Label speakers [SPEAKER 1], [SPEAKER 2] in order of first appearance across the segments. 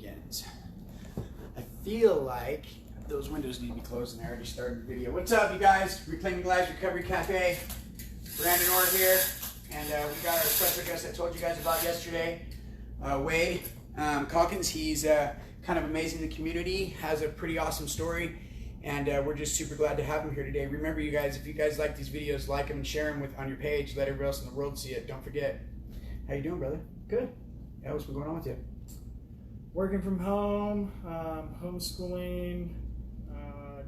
[SPEAKER 1] begins. I feel like those windows need to be closed, and I already started the video. What's up, you guys? Reclaiming Lives Recovery Cafe. Brandon Orr here, and we got our special guest I told you guys about yesterday, Wade Calkins. He's kind of amazing in the community, has a pretty awesome story, and we're just super glad to have him here today. Remember, you guys, if you guys like these videos, like them and share them on your page. Let everybody else in the world see it. Don't forget. How you doing, brother?
[SPEAKER 2] Good.
[SPEAKER 1] Yeah, what's been going on with you?
[SPEAKER 2] Working from home, homeschooling,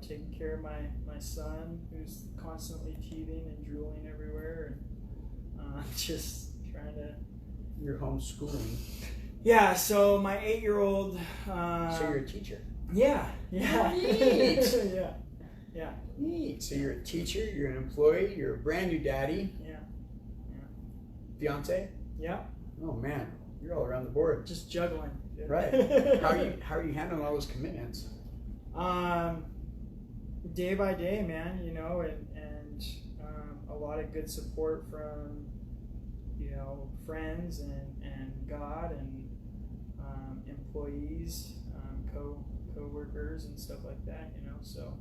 [SPEAKER 2] taking care of my son who's constantly teething and drooling everywhere, and just trying to...
[SPEAKER 1] You're homeschooling?
[SPEAKER 2] Yeah, so my 8-year-old...
[SPEAKER 1] so you're a teacher?
[SPEAKER 2] Yeah.
[SPEAKER 1] Neat!
[SPEAKER 2] Yeah.
[SPEAKER 1] Neat. So you're a teacher, you're an employee, you're a brand new daddy.
[SPEAKER 2] Yeah.
[SPEAKER 1] Fiance?
[SPEAKER 2] Yeah.
[SPEAKER 1] Oh man, you're all around the board.
[SPEAKER 2] Just juggling.
[SPEAKER 1] Right. How are you handling all those commitments?
[SPEAKER 2] Day by day, man, you know, and a lot of good support from, you know, friends and God and employees, co-workers and stuff like that, you know, so.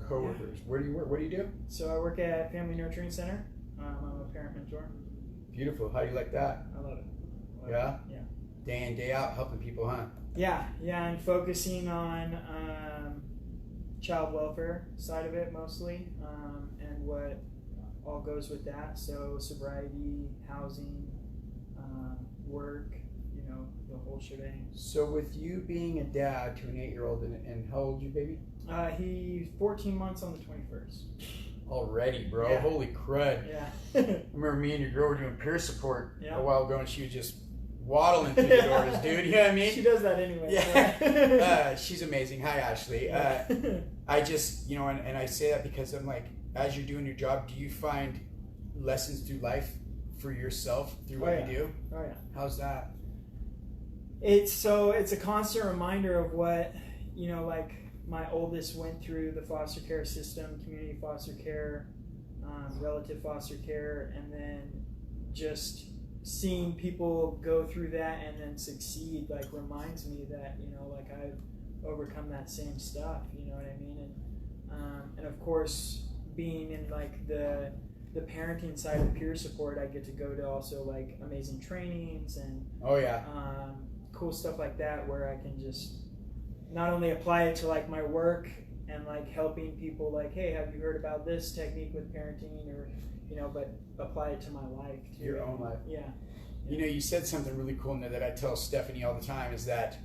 [SPEAKER 1] Co-workers. Yeah. Where do you work? What do you do?
[SPEAKER 2] So I work at Family Nurturing Center. I'm a parent mentor.
[SPEAKER 1] Beautiful. How do you like that?
[SPEAKER 2] I love it.
[SPEAKER 1] Yeah?
[SPEAKER 2] Yeah.
[SPEAKER 1] Day in, day out, helping people, huh?
[SPEAKER 2] Yeah, and focusing on child welfare side of it mostly, and what all goes with that. So sobriety, housing, work, you know, the whole shebang.
[SPEAKER 1] So with you being a dad to an 8-year-old, and how old are you, baby?
[SPEAKER 2] He's 14 months on the 21st.
[SPEAKER 1] Already, bro. Yeah. Holy crud.
[SPEAKER 2] Yeah.
[SPEAKER 1] I remember me and your girl were doing peer support
[SPEAKER 2] a
[SPEAKER 1] while ago, and she was just waddling through the doors, dude. You know what I mean?
[SPEAKER 2] She does that anyway.
[SPEAKER 1] Yeah. She's amazing. Hi, Ashley. I just, you know, and I say that because I'm like, as you're doing your job, do you find lessons through life for yourself through what you do?
[SPEAKER 2] Oh, yeah.
[SPEAKER 1] How's that?
[SPEAKER 2] It's a constant reminder of what, you know, like, my oldest went through the foster care system, community foster care, relative foster care, and then just seeing people go through that and then succeed, like, reminds me that, you know, like, I've overcome that same stuff, you know what I mean? And of course, being in, like, the parenting side of peer support, I get to go to also, like, amazing trainings and cool stuff like that where I can just not only apply it to, like, my work and, like, helping people, like, hey, have you heard about this technique with parenting, or, you know, but apply it to my life too.
[SPEAKER 1] Your own life.
[SPEAKER 2] Yeah.
[SPEAKER 1] You know, you said something really cool in there that I tell Stephanie all the time, is that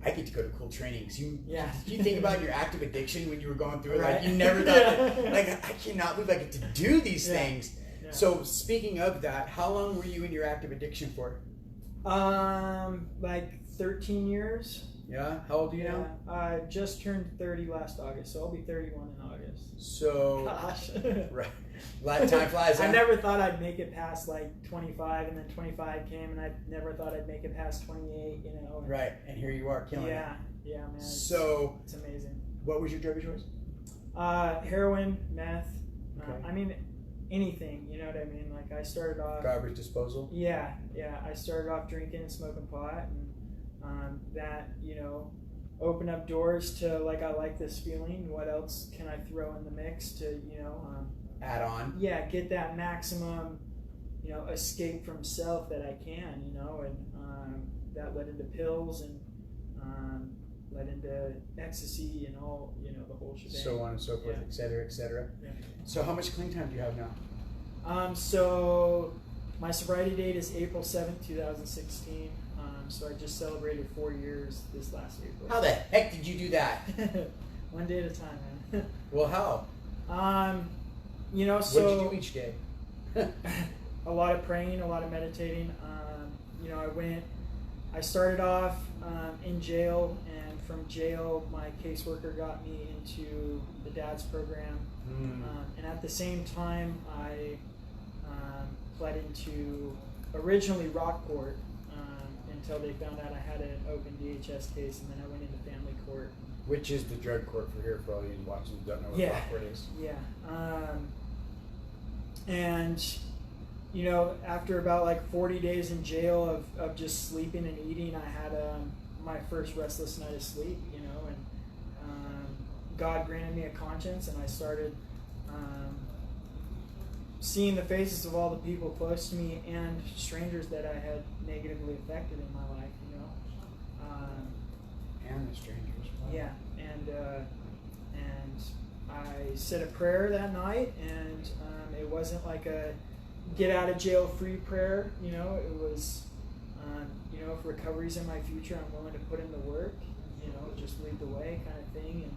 [SPEAKER 1] I get to go to cool trainings. Did you think about your active addiction when you were going through it?
[SPEAKER 2] Right.
[SPEAKER 1] Like, you never thought, like, I cannot believe I get to do these things. Yeah. So speaking of that, how long were you in your active addiction for?
[SPEAKER 2] Like 13 years.
[SPEAKER 1] Yeah? How old are you now?
[SPEAKER 2] I just turned 30 last August, so I'll be 31 in August.
[SPEAKER 1] So,
[SPEAKER 2] gosh.
[SPEAKER 1] Right. Time flies, huh?
[SPEAKER 2] I never thought I'd make it past, like, 25, and then 25 came, and I never thought I'd make it past 28, you know. And
[SPEAKER 1] right, and here you are, killing it.
[SPEAKER 2] Yeah, man.
[SPEAKER 1] So,
[SPEAKER 2] it's amazing.
[SPEAKER 1] What was your drug of choice?
[SPEAKER 2] Heroin, meth,
[SPEAKER 1] okay.
[SPEAKER 2] I mean, anything, you know what I mean? Like, I started off...
[SPEAKER 1] Garbage disposal?
[SPEAKER 2] Yeah. I started off drinking and smoking pot, and that, you know, opened up doors to, like, I like this feeling. What else can I throw in the mix to, you know...
[SPEAKER 1] add on? Yeah,
[SPEAKER 2] get that maximum, you know, escape from self that I can, you know, and that led into pills and led into ecstasy and all, you know, the whole shebang.
[SPEAKER 1] So on and so forth, et cetera, et cetera.
[SPEAKER 2] Yeah.
[SPEAKER 1] So how much clean time do you have now?
[SPEAKER 2] So my sobriety date is April 7th, 2016. So I just celebrated 4 years this last April.
[SPEAKER 1] How the heck did you do that?
[SPEAKER 2] One day at a time, man.
[SPEAKER 1] Well, how?
[SPEAKER 2] You know, so...
[SPEAKER 1] What did you do each day?
[SPEAKER 2] A lot of praying, a lot of meditating. You know, I started off in jail, and from jail, my caseworker got me into the DADS program. And at the same time, I pled into originally Rockport until they found out I had an open DHS case, and then I went into family court.
[SPEAKER 1] Which is the drug court for here, for all you watching who don't know what Rockport is.
[SPEAKER 2] Yeah. And after about like 40 days in jail of just sleeping and eating, I had my first restless night of sleep, and God granted me a conscience, and I started seeing the faces of all the people close to me and strangers that I had negatively affected in my life,
[SPEAKER 1] And the strangers. Wow.
[SPEAKER 2] Yeah, and I said a prayer that night, and it wasn't like a get out of jail free prayer, it was, if recovery's in my future, I'm willing to put in the work, just lead the way kind of thing, and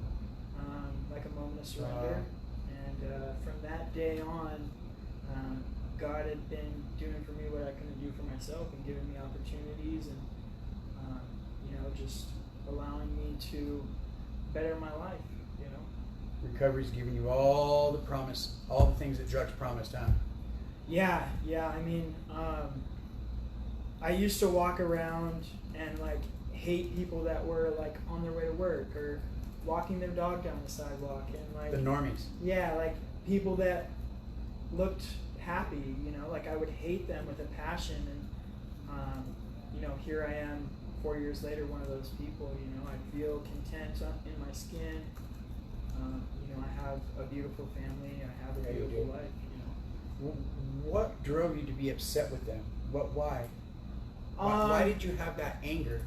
[SPEAKER 2] like a moment of surrender. And from that day on, God had been doing for me what I couldn't do for myself, and giving me opportunities, and just allowing me to better my life.
[SPEAKER 1] Recovery's giving you all the promise, all the things that drugs promised, huh?
[SPEAKER 2] Yeah. I mean, I used to walk around and like hate people that were like on their way to work or walking their dog down the sidewalk, and like
[SPEAKER 1] The normies.
[SPEAKER 2] Yeah, like people that looked happy, like I would hate them with a passion, and here I am 4 years later, one of those people. I feel content in my skin. I have a beautiful family. I have a beautiful life.
[SPEAKER 1] What drove you to be upset with them? Why? Why did you have that anger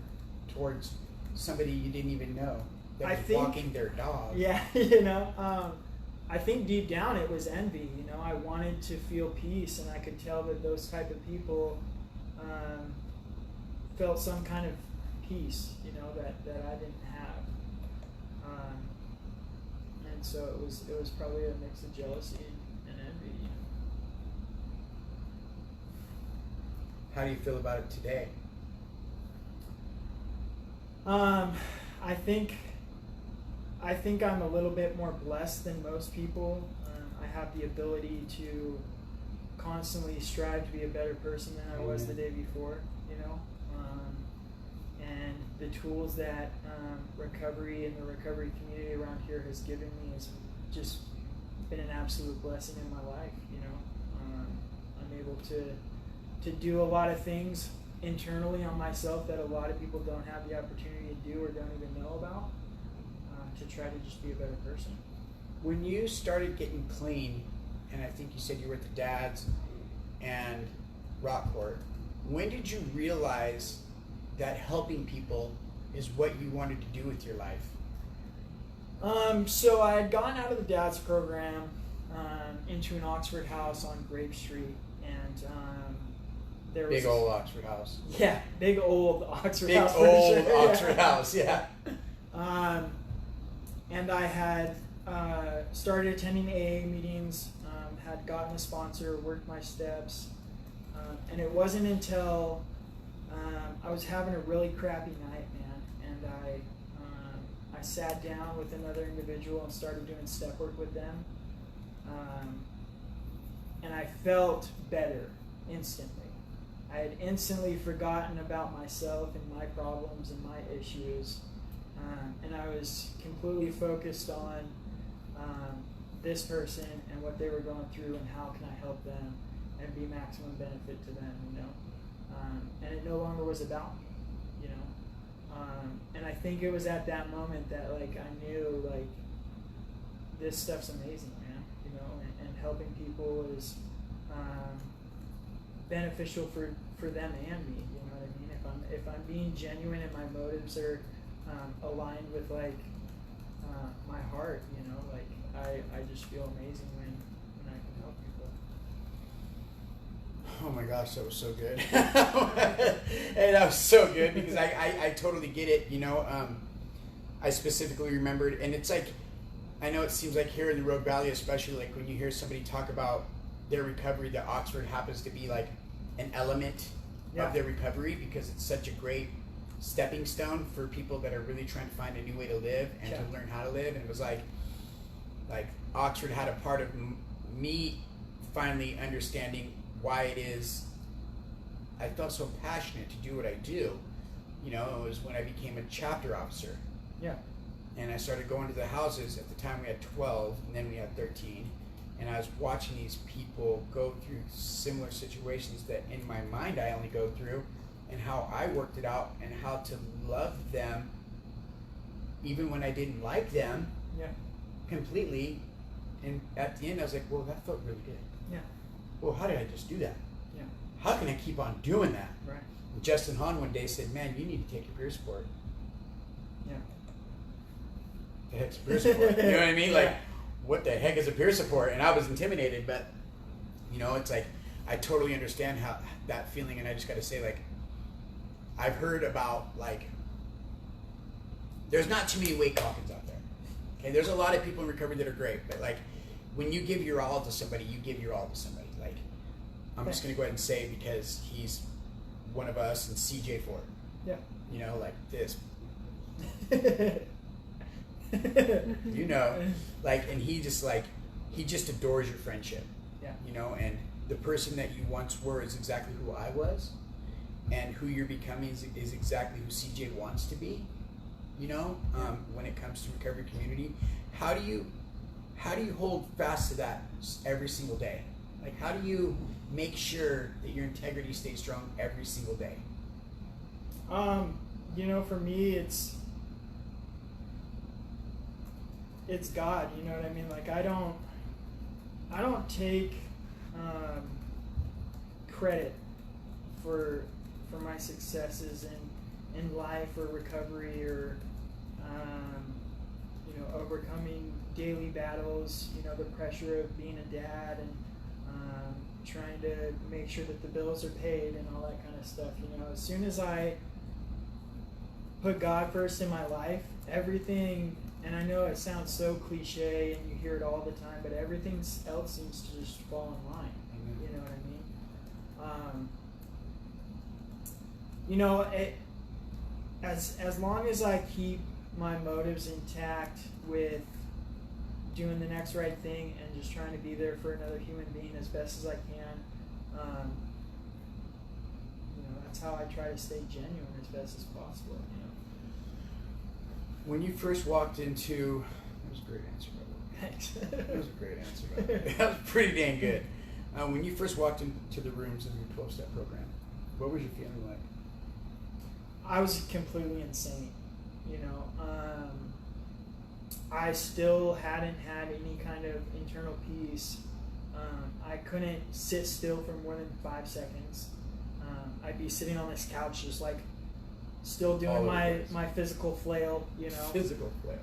[SPEAKER 1] towards somebody you didn't even know that was walking their dog?
[SPEAKER 2] Yeah, I think deep down it was envy. I wanted to feel peace, and I could tell that those type of people felt some kind of peace, that I didn't have. And so it was probably a mix of jealousy and envy.
[SPEAKER 1] How do you feel about it today?
[SPEAKER 2] I think I'm a little bit more blessed than most people. I have the ability to constantly strive to be a better person than I was the day before, and the tools that recovery and the recovery community around here has given me has just been an absolute blessing in my life. I'm able to do a lot of things internally on myself that a lot of people don't have the opportunity to do or don't even know about, to try to just be a better person.
[SPEAKER 1] When you started getting clean, and I think you said you were at the Dad's and Rockport, when did you realize that helping people is what you wanted to do with your life?
[SPEAKER 2] So I had gone out of the Dad's program into an Oxford house on Grape Street, and there was
[SPEAKER 1] big old Oxford house.
[SPEAKER 2] Yeah, big old Oxford
[SPEAKER 1] big
[SPEAKER 2] house.
[SPEAKER 1] Big old
[SPEAKER 2] for sure.
[SPEAKER 1] Oxford house, yeah.
[SPEAKER 2] And I had started attending AA meetings, had gotten a sponsor, worked my steps, and it wasn't until I was having a really crappy night, man, and I sat down with another individual and started doing step work with them, and I felt better instantly. I had instantly forgotten about myself and my problems and my issues, and I was completely focused on this person and what they were going through and how can I help them and be maximum benefit to them, and it no longer was about me, and I think it was at that moment that like I knew like this stuff's amazing, man, and helping people is beneficial for them and me. You know what I mean? If I'm being genuine and my motives are aligned with like my heart, like I just feel amazing when I can help people.
[SPEAKER 1] Oh my gosh, that was so good. Hey, that was so good because I totally get it. I specifically remembered, and it's like, I know it seems like here in the Rogue Valley, especially like when you hear somebody talk about their recovery, that Oxford happens to be like an element of their recovery because it's such a great stepping stone for people that are really trying to find a new way to live and to learn how to live. And it was like Oxford had a part of me finally understanding why it is I felt so passionate to do what I do. It was when I became a chapter officer.
[SPEAKER 2] Yeah.
[SPEAKER 1] And I started going to the houses. At the time we had 12, and then we had 13. and I was watching these people go through similar situations that in my mind I only go through, and how I worked it out, and how to love them even when I didn't like them completely. And at the end I was like, well, that felt really good.
[SPEAKER 2] Yeah.
[SPEAKER 1] Well, how did I just do that?
[SPEAKER 2] Yeah.
[SPEAKER 1] How can I keep on doing that?
[SPEAKER 2] Right.
[SPEAKER 1] And Justin Hahn one day said, man, you need to take your peer support.
[SPEAKER 2] Yeah.
[SPEAKER 1] The heck's peer support? You know what I mean?
[SPEAKER 2] Yeah.
[SPEAKER 1] Like, what the heck is a peer support? And I was intimidated, but you know, it's like, I totally understand how that feeling, and I just got to say, like, I've heard about, like, there's not too many Wade Calkins out there. Okay, there's a lot of people in recovery that are great, but like, when you give your all to somebody, you give your all to somebody. Like, I'm just gonna go ahead and say, because he's one of us, and CJ Ford.
[SPEAKER 2] Yeah.
[SPEAKER 1] You know, like this. You know, like, and he just adores your friendship.
[SPEAKER 2] Yeah.
[SPEAKER 1] You know, and the person that you once were is exactly who I was, and who you're becoming is exactly who CJ wants to be. You know, when it comes to recovery community, how do you hold fast to that every single day? Like, how do you make sure that your integrity stays strong every single day?
[SPEAKER 2] You know, for me, it's God. You know what I mean? Like, I don't take credit for my successes in life or recovery, or you know, overcoming daily battles. You know, the pressure of being a dad, and trying to make sure that the bills are paid and all that kind of stuff. You know, as soon as I put God first in my life, everything, and I know it sounds so cliche and you hear it all the time, but everything else seems to just fall in line.
[SPEAKER 1] Mm-hmm.
[SPEAKER 2] You know what I mean? You know, as long as I keep my motives intact with doing the next right thing and just trying to be there for another human being as best as I can, you know, that's how I try to stay genuine as best as possible. You know.
[SPEAKER 1] When you first walked into, that was a great answer, by the way.
[SPEAKER 2] Thanks.
[SPEAKER 1] That was a great answer, by the way. That was pretty dang good. When you first walked into the rooms of your 12-step program, what was your feeling like?
[SPEAKER 2] I was completely insane. You know, I still hadn't had any kind of internal peace. I couldn't sit still for more than 5 seconds. I'd be sitting on this couch just like still doing my physical flail, you know.
[SPEAKER 1] Physical flail.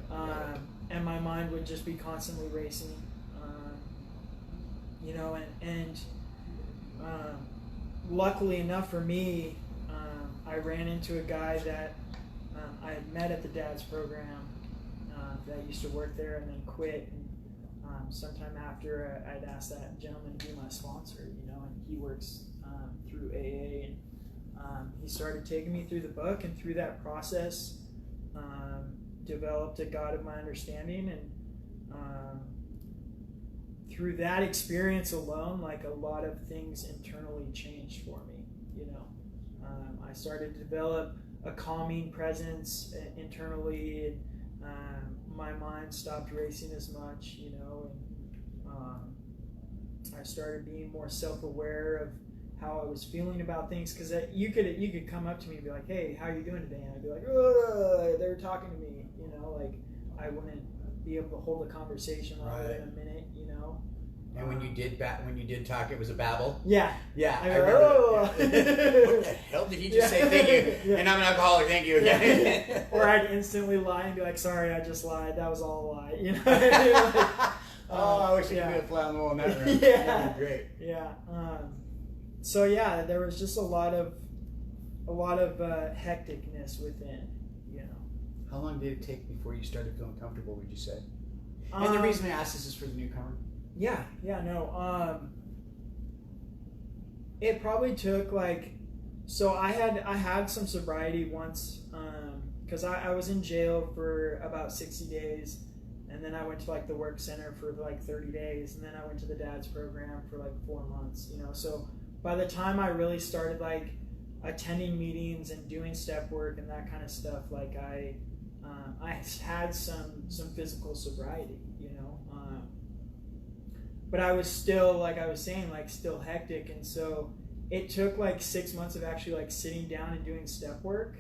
[SPEAKER 2] And my mind would just be constantly racing. You know, and luckily enough for me, I ran into a guy that I had met at the dad's program that used to work there and then quit. And sometime after, I'd asked that gentleman to be my sponsor, you know, and he works through AA. And he started taking me through the book, and through that process, developed a God of my understanding. And through that experience alone, like, a lot of things internally changed for me, you know. I started to develop a calming presence internally, and my mind stopped racing as much, you know, and I started being more self-aware of how I was feeling about things, because you could come up to me and be like, hey, how are you doing today? And I'd be like, oh, they're talking to me, you know, like, I wouldn't be able to hold a conversation longer than a minute, you know.
[SPEAKER 1] And when you did talk, it was a babble.
[SPEAKER 2] Yeah.
[SPEAKER 1] Yeah.
[SPEAKER 2] I remember
[SPEAKER 1] what the hell did he just say? Thank you. Yeah. And I'm an alcoholic. Thank you.
[SPEAKER 2] Yeah. Or I'd instantly lie and be like, sorry, I just lied. That was all a lie. You know. Like,
[SPEAKER 1] I wish I could be a fly on the wall in that room.
[SPEAKER 2] Yeah.
[SPEAKER 1] That'd be great.
[SPEAKER 2] Yeah. So yeah, there was just a lot of hecticness within. You know.
[SPEAKER 1] How long did it take before you started feeling comfortable? Would you say? And the reason I ask this is for the newcomer.
[SPEAKER 2] Yeah, no. It probably took so I had some sobriety once, because I was in jail for about 60 days, and then I went to the work center for 30 days, and then I went to the dad's program for 4 months, you know. So by the time I really started attending meetings and doing step work and that kind of stuff, I had some physical sobriety, you know. but I was still, like I was saying, like still hectic. And so it took like 6 months of actually like sitting down and doing step work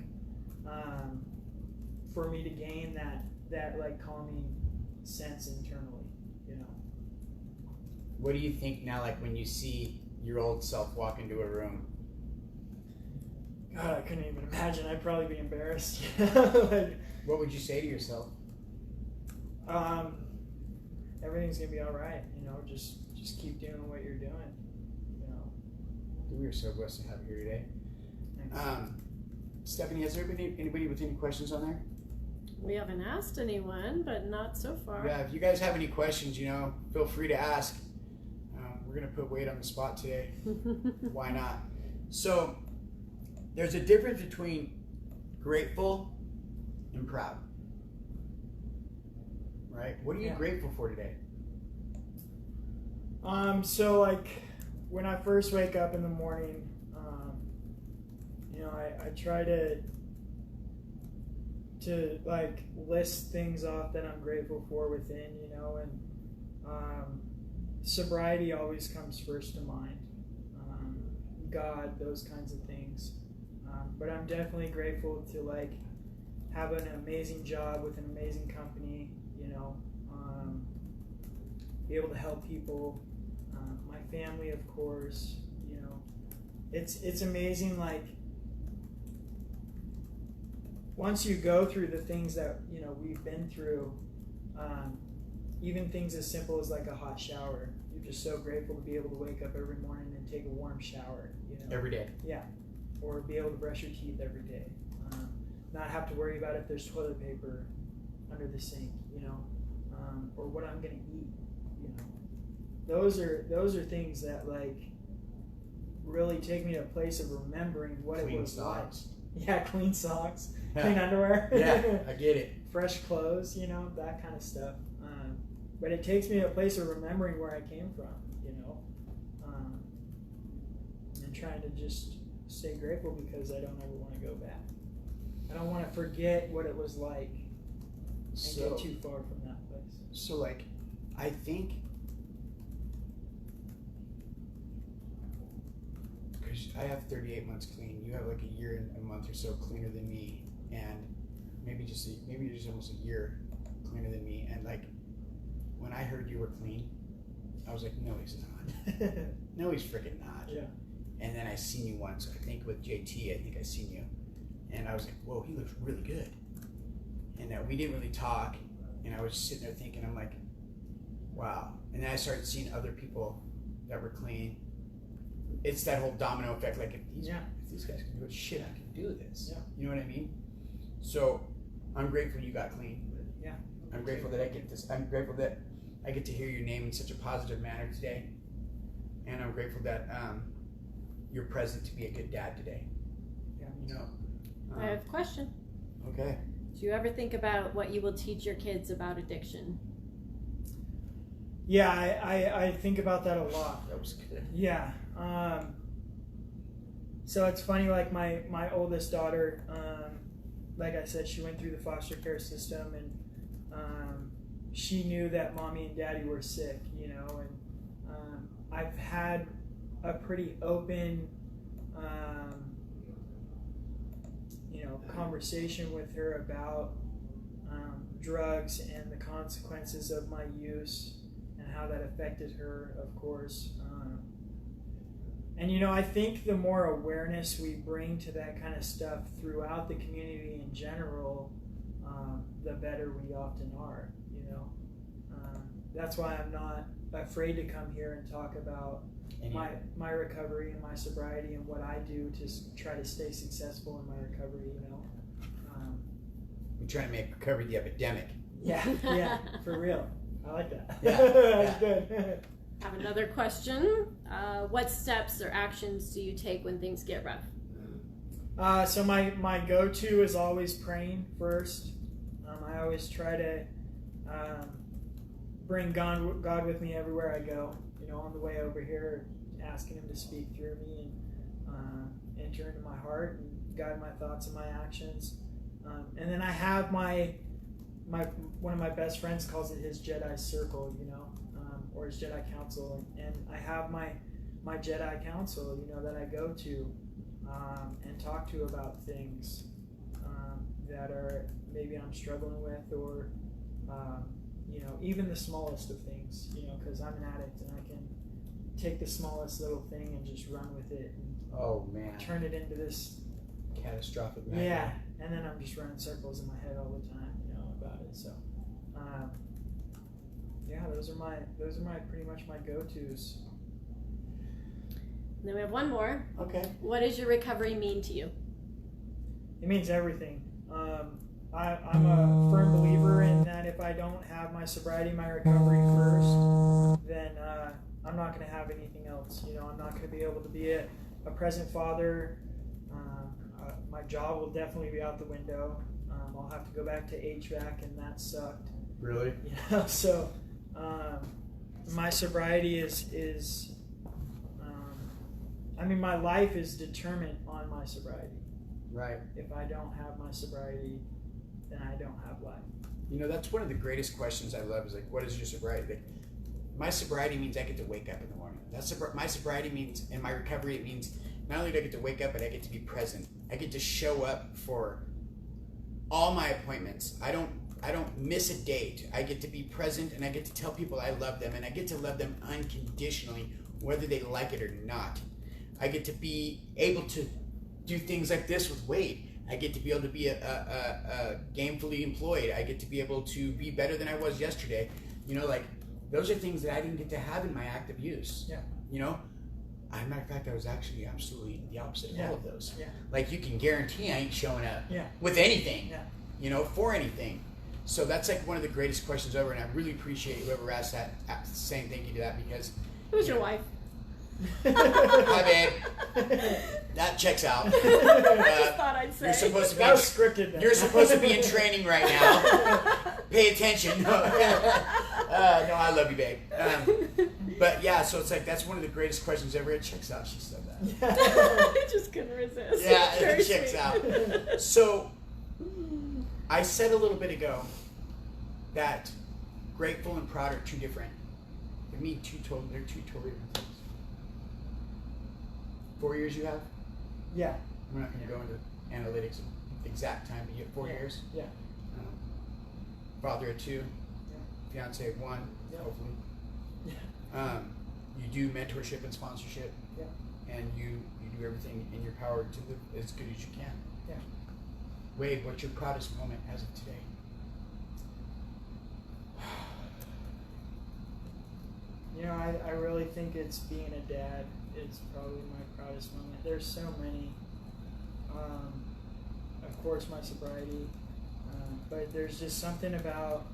[SPEAKER 2] for me to gain that like calming sense internally, you know.
[SPEAKER 1] What do you think now, like when you see your old self walk into a room?
[SPEAKER 2] God, I couldn't even imagine. I'd probably be embarrassed. Like,
[SPEAKER 1] what would you say to yourself?
[SPEAKER 2] Everything's gonna be all right. You know, just keep doing what you're doing. You know.
[SPEAKER 1] We are so blessed to have you here today.
[SPEAKER 2] Thanks.
[SPEAKER 1] Stephanie, has there been anybody with any questions on there?
[SPEAKER 3] We haven't asked anyone, but not so far.
[SPEAKER 1] Yeah, if you guys have any questions, you know, feel free to ask. We're gonna put Wade on the spot today. Why not? So, there's a difference between grateful and proud. Right? What are you grateful for today?
[SPEAKER 2] So like when I first wake up in the morning, you know, I try to like list things off that I'm grateful for within, you know, and sobriety always comes first to mind. God, those kinds of things. But I'm definitely grateful to like have an amazing job with an amazing company, you know, be able to help people, my family, of course, you know. It's amazing, like once you go through the things that, you know, we've been through, even things as simple as like a hot shower, you're just so grateful to be able to wake up every morning and take a warm shower, you know.
[SPEAKER 1] Every day.
[SPEAKER 2] Yeah. Or be able to brush your teeth every day. Not have to worry about if there's toilet paper under the sink, you know, or what I'm gonna eat, you know. Those are things that like really take me to a place of remembering what
[SPEAKER 1] Clean
[SPEAKER 2] it was
[SPEAKER 1] socks.
[SPEAKER 2] like. Yeah, clean socks, clean underwear.
[SPEAKER 1] Yeah, I get it.
[SPEAKER 2] Fresh clothes, you know, that kind of stuff. But it takes me to a place of remembering where I came from, you know, and trying to just stay grateful because I don't ever want to go back. I don't want to forget what it was like and get too far from that place.
[SPEAKER 1] So, like, I think, because I have 38 months clean, you have like a year and a month or so cleaner than me, and maybe just almost a year cleaner than me. And like, when I heard you were clean, I was like, no, he's not. No, he's freaking not.
[SPEAKER 2] Yeah.
[SPEAKER 1] And then I seen you once, I think with JT, I think I seen you. And I was like, whoa, he looks really good. And we didn't really talk. And I was just sitting there thinking, I'm like, wow. And then I started seeing other people that were clean. It's that whole domino effect. Like, if these guys can do it, shit, I can do this.
[SPEAKER 2] Yeah.
[SPEAKER 1] You know what I mean? So I'm grateful you got clean.
[SPEAKER 2] Yeah.
[SPEAKER 1] I'm grateful that I get this. I'm grateful that I get to hear your name in such a positive manner today. And I'm grateful that you're present to be a good dad today.
[SPEAKER 2] Yeah.
[SPEAKER 1] You know.
[SPEAKER 3] I have a question.
[SPEAKER 1] Okay.
[SPEAKER 3] Do you ever think about what you will teach your kids about addiction?
[SPEAKER 2] Yeah, I think about that a lot.
[SPEAKER 1] That was good.
[SPEAKER 2] Yeah. So it's funny, like my oldest daughter, like I said, she went through the foster care system, and she knew that mommy and daddy were sick, you know, and I've had a pretty open, you know, conversation with her about drugs and the consequences of my use and how that affected her, of course. And, you know, I think the more awareness we bring to that kind of stuff throughout the community in general, the better we often are, you know. That's why I'm not afraid to come here and talk about my recovery and my sobriety and what I do to try to stay successful in my recovery, you know.
[SPEAKER 1] We're trying to make recovery the epidemic.
[SPEAKER 2] Yeah, for real. I like that.
[SPEAKER 1] Yeah,
[SPEAKER 2] That's good.
[SPEAKER 3] I have another question. What steps or actions do you take when things get rough?
[SPEAKER 2] So my go-to is always praying first. I always try to bring God with me everywhere I go. You know, on the way over here, asking Him to speak through me and enter into my heart and guide my thoughts and my actions. And then I have my one of my best friends calls it his Jedi circle. You know, or his Jedi Council, and I have my Jedi Council, you know, that I go to and talk to about things that are maybe I'm struggling with, or you know, even the smallest of things, you know, because I'm an addict and I can take the smallest little thing and just run with it and turn it into this
[SPEAKER 1] catastrophic
[SPEAKER 2] nightmare. Yeah, and then I'm just running circles in my head all the time, you know, about it. So yeah, those are my pretty much my go-tos.
[SPEAKER 3] Then we have one more.
[SPEAKER 1] Okay.
[SPEAKER 3] What does your recovery mean to you?
[SPEAKER 2] It means everything. I'm a firm believer in that if I don't have my sobriety, my recovery first, then I'm not going to have anything else. You know, I'm not going to be able to be a present father. My job will definitely be out the window. I'll have to go back to HVAC, and that sucked.
[SPEAKER 1] Really?
[SPEAKER 2] Yeah. So my sobriety is I mean, my life is determined on my sobriety.
[SPEAKER 1] Right.
[SPEAKER 2] If I don't have my sobriety, then I don't have life.
[SPEAKER 1] You know, that's one of the greatest questions I love is like, what is your sobriety? Like, my sobriety means I get to wake up in the morning. My sobriety means, and my recovery, it means not only do I get to wake up, but I get to be present. I get to show up for all my appointments. I don't miss a date. I get to be present, and I get to tell people I love them, and I get to love them unconditionally, whether they like it or not. I get to be able to do things like this with Wade. I get to be able to be a gainfully employed. I get to be able to be better than I was yesterday. You know, like, those are things that I didn't get to have in my active use.
[SPEAKER 2] Yeah.
[SPEAKER 1] You know, as a matter of fact, I was actually absolutely the opposite of all of those.
[SPEAKER 2] Yeah.
[SPEAKER 1] Like, you can guarantee I ain't showing up
[SPEAKER 2] Yeah.
[SPEAKER 1] with anything.
[SPEAKER 2] Yeah.
[SPEAKER 1] You know, for anything. So that's like one of the greatest questions ever, and I really appreciate whoever asked that, saying thank you to that, because
[SPEAKER 3] Who's your wife?
[SPEAKER 1] Hi, babe. That checks out.
[SPEAKER 3] I just thought I'd say.
[SPEAKER 1] You're supposed to be.
[SPEAKER 2] That was scripted. Then.
[SPEAKER 1] You're supposed to be in training right now. Pay attention. No, I love you, babe. But yeah, so it's like that's one of the greatest questions ever. It checks out. She said that.
[SPEAKER 3] I just couldn't resist.
[SPEAKER 1] Yeah,
[SPEAKER 3] Very
[SPEAKER 1] it checks
[SPEAKER 3] sweet.
[SPEAKER 1] out. So I said a little bit ago that grateful and proud are two different. They're two totally different things. 4 years you have?
[SPEAKER 2] Yeah.
[SPEAKER 1] We're not going to go into analytics of exact time, but you have 4 years?
[SPEAKER 2] Yeah.
[SPEAKER 1] Father of 2,
[SPEAKER 2] Yeah.
[SPEAKER 1] fiance of 1,
[SPEAKER 2] Yeah.
[SPEAKER 1] hopefully.
[SPEAKER 2] Yeah.
[SPEAKER 1] You do mentorship and sponsorship,
[SPEAKER 2] Yeah.
[SPEAKER 1] and you do everything in your power to live as good as you can.
[SPEAKER 2] Yeah.
[SPEAKER 1] Wade, what's your proudest moment as of today?
[SPEAKER 2] You know, I really think it's being a dad is probably my proudest moment. There's so many. Of course, my sobriety, but there's just something about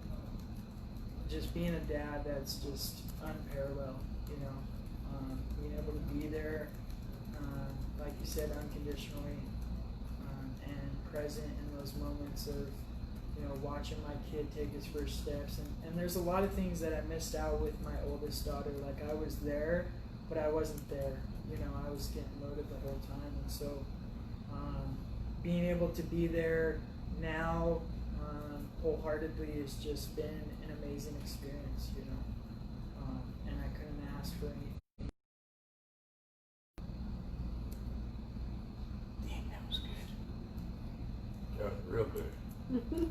[SPEAKER 2] just being a dad that's just unparalleled. You know, being able to be there, like you said, unconditionally, and present in those moments of, you know, watching my kid take his first steps. And there's a lot of things that I missed out with my oldest daughter. Like, I was there, but I wasn't there. You know, I was getting loaded the whole time. And so being able to be there now wholeheartedly has just been an amazing experience, you know. And I couldn't ask for anything.
[SPEAKER 1] Dang, that was good. Real good.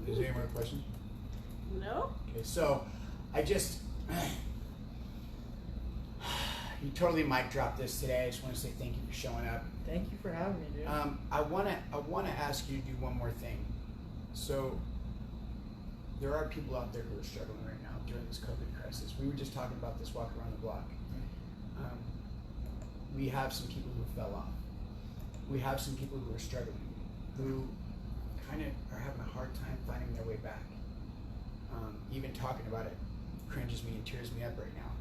[SPEAKER 1] Is there any more questions?
[SPEAKER 3] No?
[SPEAKER 1] Okay, so I just you totally mic dropped this today. I just want to say thank you for showing up.
[SPEAKER 2] Thank you for having me, dude.
[SPEAKER 1] I wanna ask you to do one more thing. So there are people out there who are struggling right now during this COVID crisis. We were just talking about this walk around the block. We have some people who fell off. We have some people who are struggling, who kind of are having a hard time finding their way back. Even talking about it cringes me and tears me up right now.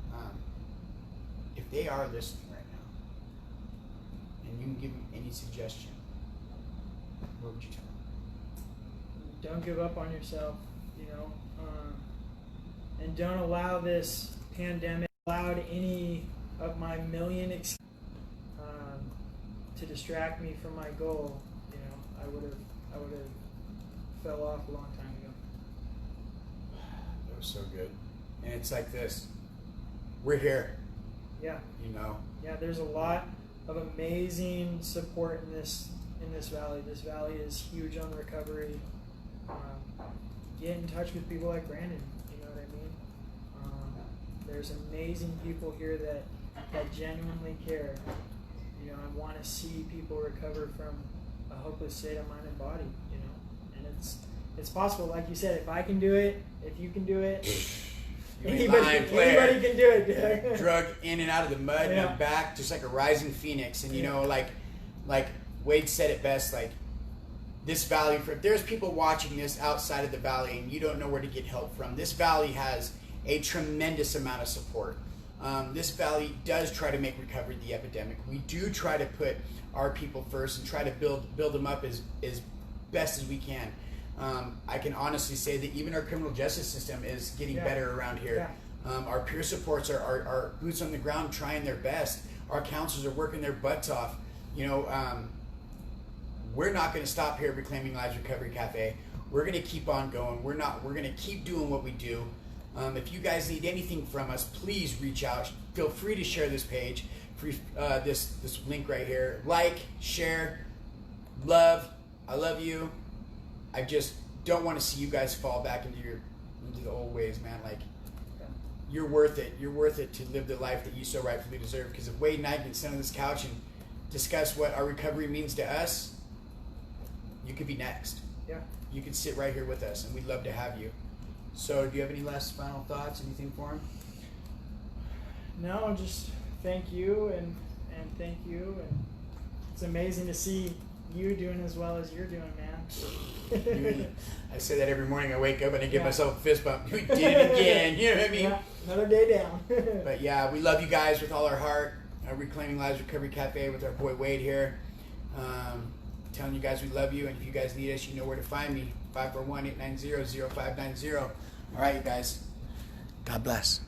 [SPEAKER 1] If they are listening right now, and you can give them any suggestion, what would you tell them?
[SPEAKER 2] Don't give up on yourself, you know, and don't allow this pandemic, allowed any of my million to distract me from my goal. You know, I would have fell off a long time ago.
[SPEAKER 1] That was so good. And it's like this. we're here.
[SPEAKER 2] Yeah.
[SPEAKER 1] You know.
[SPEAKER 2] Yeah, there's a lot of amazing support in this valley. This valley is huge on recovery. Get in touch with people like Brandon. You know what I mean? There's amazing people here that genuinely care. You know, I want to see people recover from a hopeless state of mind and body. You know, and it's possible. Like you said, if I can do it, if you can do it. Anybody can do it.
[SPEAKER 1] Drug in and out of the mud and back, just like a rising phoenix. And you know, like Wade said it best. Like this valley, if there's people watching this outside of the valley and you don't know where to get help from, this valley has a tremendous amount of support. This valley does try to make recovery the epidemic. We do try to put our people first and try to build them up as best as we can. I can honestly say that even our criminal justice system is getting better around here. Our peer supports are boots on the ground trying their best. Our counselors are working their butts off. You know, we're not going to stop here at Reclaiming Lives Recovery Cafe. We're going to keep on going. We're going to keep doing what we do. If you guys need anything from us, please reach out. Feel free to share this page, this link right here. Like, share, love. I love you. I just don't want to see you guys fall back into the old ways, man. Like, you're worth it. You're worth it to live the life that you so rightfully deserve. Because if Wade and I can sit on this couch and discuss what our recovery means to us, you could be next.
[SPEAKER 2] Yeah.
[SPEAKER 1] You could sit right here with us, and we'd love to have you. So, do you have any last final thoughts? Anything for him?
[SPEAKER 2] No, just thank you and thank you. And it's amazing to see you doing as well as you're doing, man.
[SPEAKER 1] I say that every morning I wake up and I give myself a fist bump. We did it again. You know what I mean?
[SPEAKER 2] Yeah, another day down.
[SPEAKER 1] But yeah, we love you guys with all our heart. Reclaiming Lives Recovery Cafe with our boy Wade here. Telling you guys we love you, and if you guys need us, you know where to find me. 541-890-0590. All right, you guys. God bless.